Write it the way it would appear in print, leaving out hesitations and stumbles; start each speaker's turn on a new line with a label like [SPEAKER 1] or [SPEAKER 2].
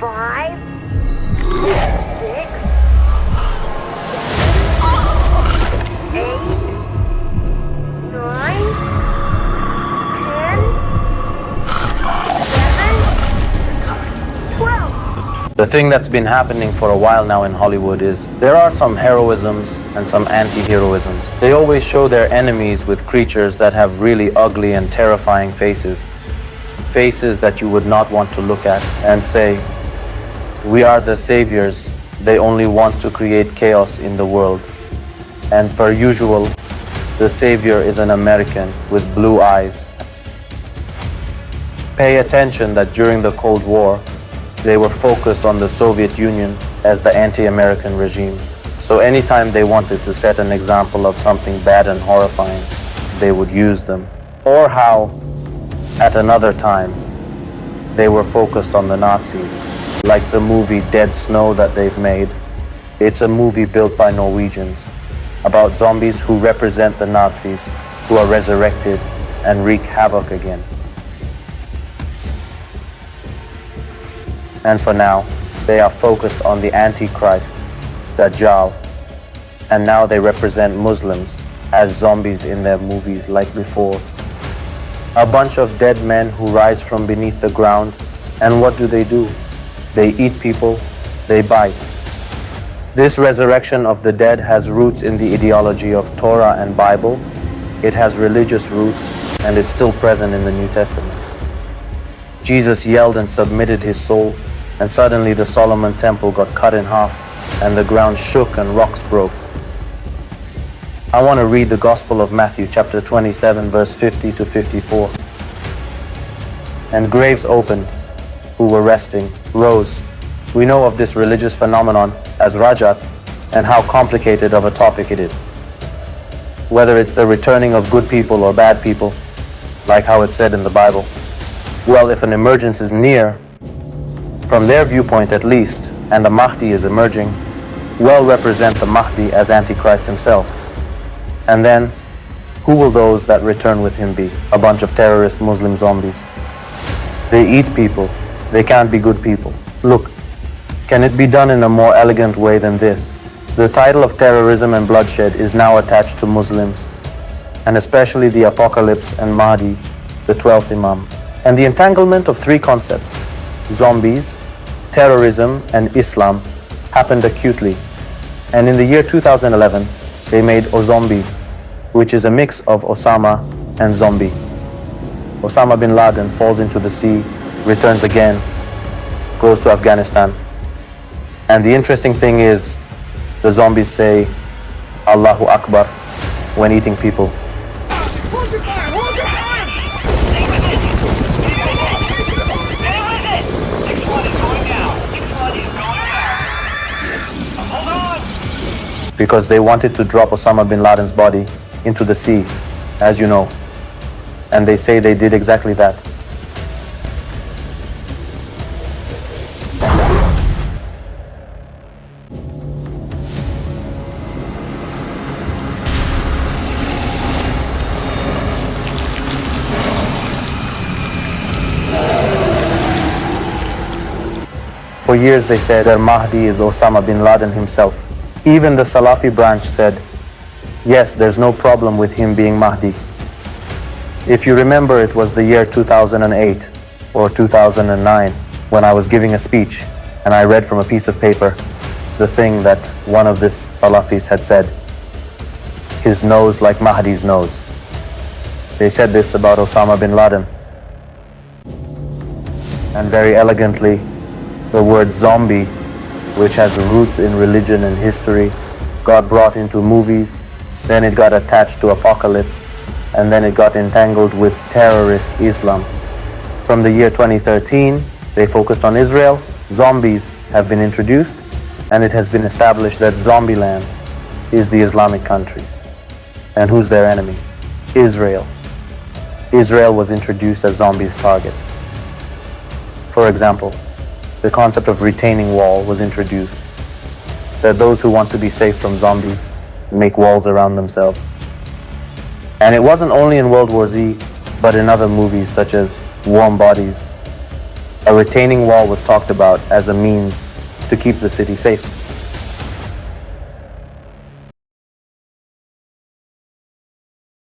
[SPEAKER 1] 5, 6, 8, 9, 10, 11, 12.
[SPEAKER 2] The thing that's been happening for a while now in Hollywood is there are some heroisms and some anti-heroisms. They always show their enemies with creatures that have really ugly and terrifying faces. Faces that you would not want to look at and say, we are the saviors, they only want to create chaos in the world. And per usual, the savior is an American with blue eyes. Pay attention that during the Cold War, they were focused on the Soviet Union as the anti-American regime. So anytime they wanted to set an example of something bad and horrifying, they would use them. Or how, at another time, they were focused on the Nazis, like the movie Dead Snow that they've made. It's a movie built by Norwegians about zombies who represent the Nazis, who are resurrected and wreak havoc again. And for now, they are focused on the Antichrist, Dajjal, and now they represent Muslims as zombies in their movies like before. A bunch of dead men who rise from beneath the ground, and what do? They eat people, they bite. This resurrection of the dead has roots in the ideology of Torah and Bible. It has religious roots, and it's still present in the New Testament. Jesus yelled and submitted his soul, and suddenly the Solomon temple got cut in half, and the ground shook and rocks broke. I want to read the Gospel of Matthew, chapter 27, verse 50 to 54. And graves opened, who were resting, rose. We know of this religious phenomenon as Rajat, and how complicated of a topic it is. Whether it's the returning of good people or bad people, like how it's said in the Bible. Well, if an emergence is near, from their viewpoint at least, and the Mahdi is emerging, well represent the Mahdi as Antichrist himself. And then, who will those that return with him be? A bunch of terrorist Muslim zombies. They eat people. They can't be good people. Look, can it be done in a more elegant way than this? The title of terrorism and bloodshed is now attached to Muslims, and especially the apocalypse and Mahdi, the 12th Imam. And the entanglement of three concepts, zombies, terrorism, and Islam, happened acutely. And in the year 2011, they made Ozombie, which is a mix of Osama and zombie. Osama bin Laden falls into the sea, returns again, goes to Afghanistan. And the interesting thing is, the zombies say, Allahu Akbar, when eating people.
[SPEAKER 3] Hold your fire! Hold your fire!
[SPEAKER 4] Stay with it! 6-1 is going down. 6-1 is going down. Hold on!
[SPEAKER 2] Because they wanted to drop Osama bin Laden's body into the sea, as you know. And they say they did exactly that. For years they said their Mahdi is Osama bin Laden himself. Even the Salafi branch said, yes, there's no problem with him being Mahdi. If you remember, it was the year 2008 or 2009 when I was giving a speech and I read from a piece of paper the thing that one of the Salafis had said, his nose like Mahdi's nose. They said this about Osama bin Laden. And very elegantly, the word zombie, which has roots in religion and history, got brought into movies, then it got attached to apocalypse, and then it got entangled with terrorist Islam. From the year 2013, they focused on Israel. Zombies have been introduced, and it has been established that Zombieland is the Islamic countries. And who's their enemy? Israel. Israel was introduced as zombies' target. For example, the concept of retaining wall was introduced, that those who want to be safe from zombies make walls around themselves. And it wasn't only in World War Z, but in other movies such as Warm Bodies. A retaining wall was talked about as a means to keep the city safe.